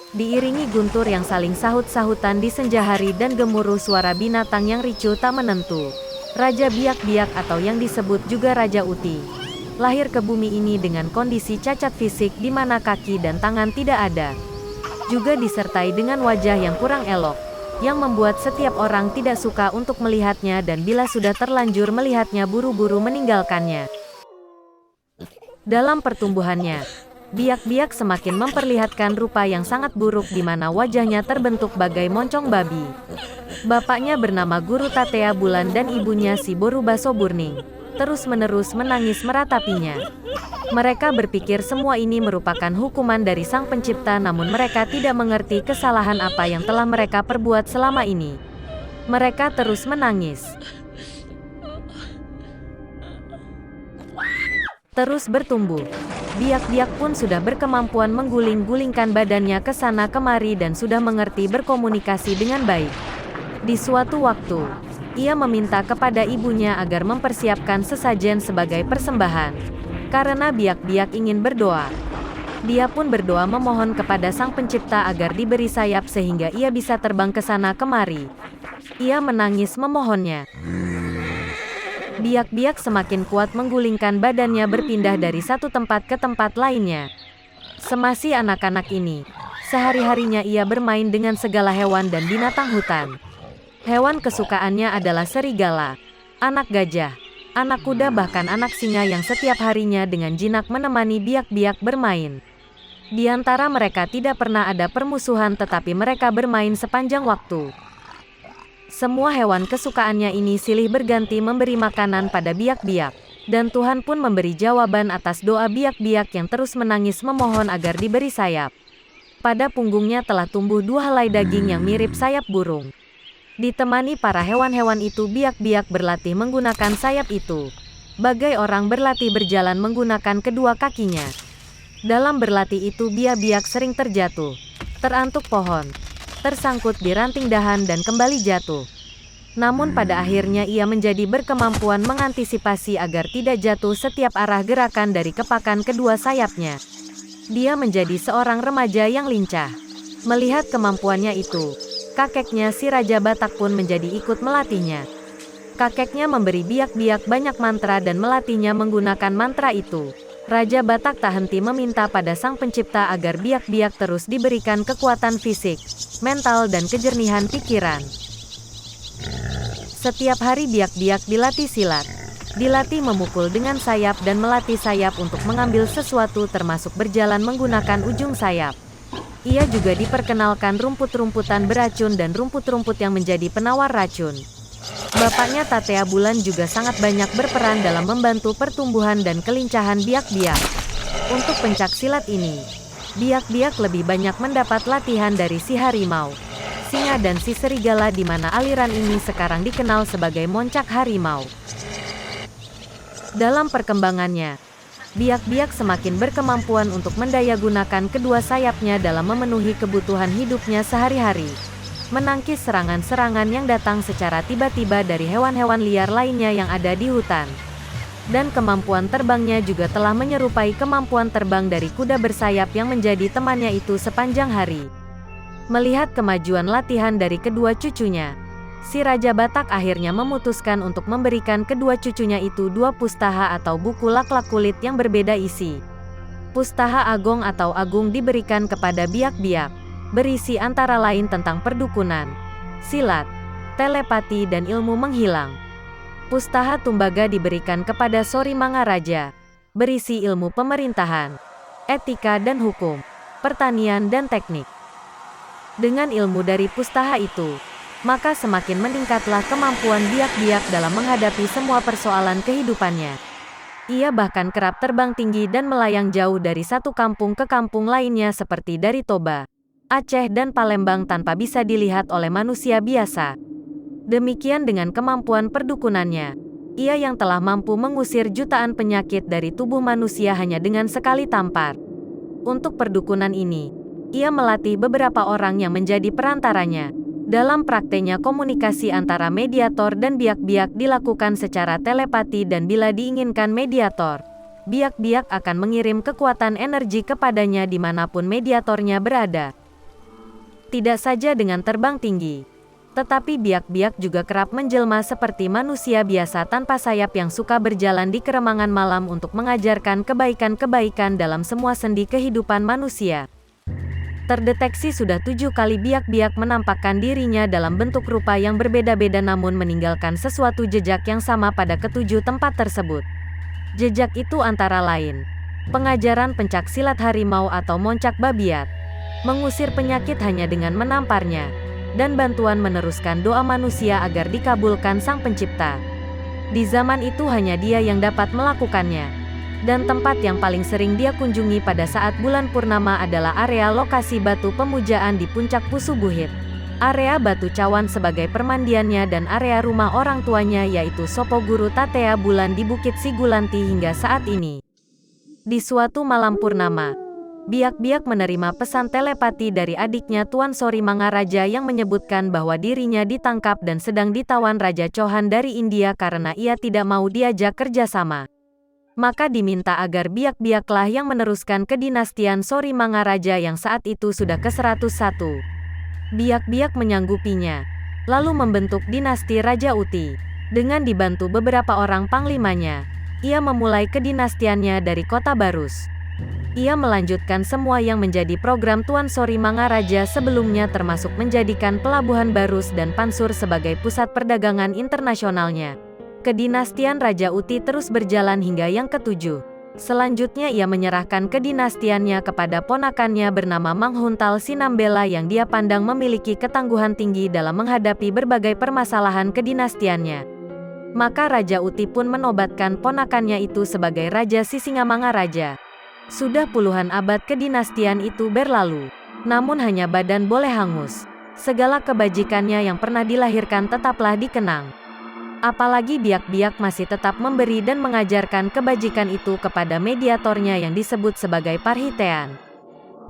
Diiringi guntur yang saling sahut-sahutan di senja hari dan gemuruh suara binatang yang ricuh tak menentu. Raja Biak-Biak atau yang disebut juga Raja Uti, lahir ke bumi ini dengan kondisi cacat fisik di mana kaki dan tangan tidak ada. Juga disertai dengan wajah yang kurang elok, yang membuat setiap orang tidak suka untuk melihatnya dan bila sudah terlanjur melihatnya buru-buru meninggalkannya. Dalam pertumbuhannya, Biak-Biak semakin memperlihatkan rupa yang sangat buruk di mana wajahnya terbentuk bagai moncong babi. Bapaknya bernama Guru Tatea Bulan dan ibunya si Boru Baso Burning terus-menerus menangis meratapinya. Mereka berpikir semua ini merupakan hukuman dari Sang Pencipta, namun mereka tidak mengerti kesalahan apa yang telah mereka perbuat selama ini. Mereka terus menangis. Terus bertumbuh. Biak-Biak pun sudah berkemampuan mengguling-gulingkan badannya ke sana kemari dan sudah mengerti berkomunikasi dengan baik. Di suatu waktu, ia meminta kepada ibunya agar mempersiapkan sesajen sebagai persembahan. Karena Biak-Biak ingin berdoa. Dia pun berdoa memohon kepada Sang Pencipta agar diberi sayap sehingga ia bisa terbang ke sana kemari. Ia menangis memohonnya. Biak-Biak semakin kuat menggulingkan badannya berpindah dari satu tempat ke tempat lainnya. Semasi anak-anak ini, sehari-harinya ia bermain dengan segala hewan dan binatang hutan. Hewan kesukaannya adalah serigala, anak gajah, anak kuda bahkan anak singa yang setiap harinya dengan jinak menemani Biak-Biak bermain. Di antara mereka tidak pernah ada permusuhan tetapi mereka bermain sepanjang waktu. Semua hewan kesukaannya ini silih berganti memberi makanan pada Biak-Biak. Dan Tuhan pun memberi jawaban atas doa Biak-Biak yang terus menangis memohon agar diberi sayap. Pada punggungnya telah tumbuh 2 helai daging yang mirip sayap burung. Ditemani para hewan-hewan itu, Biak-Biak berlatih menggunakan sayap itu. Bagai orang berlatih berjalan menggunakan kedua kakinya. Dalam berlatih itu Biak-Biak sering terjatuh, terantuk pohon, tersangkut di ranting dahan dan kembali jatuh. Namun pada akhirnya ia menjadi berkemampuan mengantisipasi agar tidak jatuh setiap arah gerakan dari kepakan kedua sayapnya. Dia menjadi seorang remaja yang lincah. Melihat kemampuannya itu, kakeknya si Raja Batak pun menjadi ikut melatihnya. Kakeknya memberi Biak-Biak banyak mantra dan melatihnya menggunakan mantra itu. Raja Batak tak henti meminta pada Sang Pencipta agar Biak-Biak terus diberikan kekuatan fisik, mental dan kejernihan pikiran. Setiap hari Biak-Biak dilatih silat, dilatih memukul dengan sayap dan melatih sayap untuk mengambil sesuatu termasuk berjalan menggunakan ujung sayap. Ia juga diperkenalkan rumput-rumputan beracun dan rumput-rumput yang menjadi penawar racun. Bapaknya Tatea Bulan juga sangat banyak berperan dalam membantu pertumbuhan dan kelincahan Biak-Biak. Untuk pencak silat ini, Biak-Biak lebih banyak mendapat latihan dari si harimau, singa dan si serigala di mana aliran ini sekarang dikenal sebagai moncak harimau. Dalam perkembangannya, Biak-Biak semakin berkemampuan untuk mendayagunakan kedua sayapnya dalam memenuhi kebutuhan hidupnya sehari-hari. Menangkis serangan-serangan yang datang secara tiba-tiba dari hewan-hewan liar lainnya yang ada di hutan. Dan kemampuan terbangnya juga telah menyerupai kemampuan terbang dari kuda bersayap yang menjadi temannya itu sepanjang hari. Melihat kemajuan latihan dari kedua cucunya, si Raja Batak akhirnya memutuskan untuk memberikan kedua cucunya itu 2 pustaha atau buku laklak kulit yang berbeda isi. Pustaha Agong atau Agung diberikan kepada Biak-Biak, berisi antara lain tentang perdukunan, silat, telepati dan ilmu menghilang. Pustaha Tumbaga diberikan kepada Sori Mangaraja, berisi ilmu pemerintahan, etika dan hukum, pertanian dan teknik. Dengan ilmu dari pustaha itu, maka semakin meningkatlah kemampuan Biak-Biak dalam menghadapi semua persoalan kehidupannya. Ia bahkan kerap terbang tinggi dan melayang jauh dari satu kampung ke kampung lainnya seperti dari Toba, Aceh dan Palembang tanpa bisa dilihat oleh manusia biasa. Demikian dengan kemampuan perdukunannya, ia yang telah mampu mengusir jutaan penyakit dari tubuh manusia hanya dengan sekali tampar. Untuk perdukunan ini, ia melatih beberapa orang yang menjadi perantaranya. Dalam prakteknya komunikasi antara mediator dan Biak-Biak dilakukan secara telepati dan bila diinginkan mediator, Biak-Biak akan mengirim kekuatan energi kepadanya dimanapun mediatornya berada. Tidak saja dengan terbang tinggi, tetapi biak-biak juga kerap menjelma seperti manusia biasa tanpa sayap yang suka berjalan di keremangan malam untuk mengajarkan kebaikan-kebaikan dalam semua sendi kehidupan manusia. Terdeteksi sudah 7 kali biak-biak menampakkan dirinya dalam bentuk rupa yang berbeda-beda namun meninggalkan sesuatu jejak yang sama pada ketujuh tempat tersebut. Jejak itu antara lain pengajaran pencak silat harimau atau moncak babiat, mengusir penyakit hanya dengan menamparnya, dan bantuan meneruskan doa manusia agar dikabulkan Sang Pencipta. Di zaman itu hanya dia yang dapat melakukannya. Dan tempat yang paling sering dia kunjungi pada saat bulan purnama adalah area lokasi batu pemujaan di puncak Pusu Buhit, area batu cawan sebagai permandiannya dan area rumah orang tuanya yaitu Sopo Guru Tatea Bulan di Bukit Sigulanti hingga saat ini. Di suatu malam purnama, biak-biak menerima pesan telepati dari adiknya Tuan Sori Mangaraja yang menyebutkan bahwa dirinya ditangkap dan sedang ditawan Raja Chohan dari India karena ia tidak mau diajak kerjasama. Maka diminta agar biak-biaklah yang meneruskan kedinastian Sori Mangaraja yang saat itu sudah ke-101. Biak-biak menyanggupinya, lalu membentuk dinasti Raja Uti. Dengan dibantu beberapa orang panglimanya, ia memulai kedinastiannya dari kota Barus. Ia melanjutkan semua yang menjadi program Tuan Sori Mangaraja sebelumnya termasuk menjadikan pelabuhan Barus dan Pansur sebagai pusat perdagangan internasionalnya. Kedinastian Raja Uti terus berjalan hingga yang ke-7. Selanjutnya ia menyerahkan kedinastiannya kepada ponakannya bernama Manghuntal Sinambela yang dia pandang memiliki ketangguhan tinggi dalam menghadapi berbagai permasalahan kedinastiannya. Maka Raja Uti pun menobatkan ponakannya itu sebagai Raja Sisingamangaraja. Sudah puluhan abad kedinastian itu berlalu, namun hanya badan boleh hangus. Segala kebajikannya yang pernah dilahirkan tetaplah dikenang. Apalagi biak-biak masih tetap memberi dan mengajarkan kebajikan itu kepada mediatornya yang disebut sebagai Parhitean.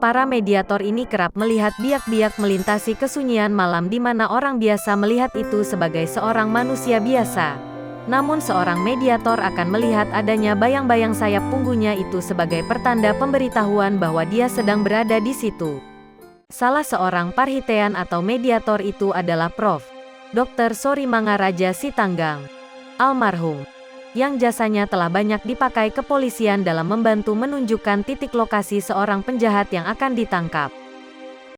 Para mediator ini kerap melihat biak-biak melintasi kesunyian malam di mana orang biasa melihat itu sebagai seorang manusia biasa. Namun seorang mediator akan melihat adanya bayang-bayang sayap punggungnya itu sebagai pertanda pemberitahuan bahwa dia sedang berada di situ. Salah seorang Parhitean atau mediator itu adalah Prof. Dr. Sori Mangaraja Sitanggang, almarhum, yang jasanya telah banyak dipakai kepolisian dalam membantu menunjukkan titik lokasi seorang penjahat yang akan ditangkap.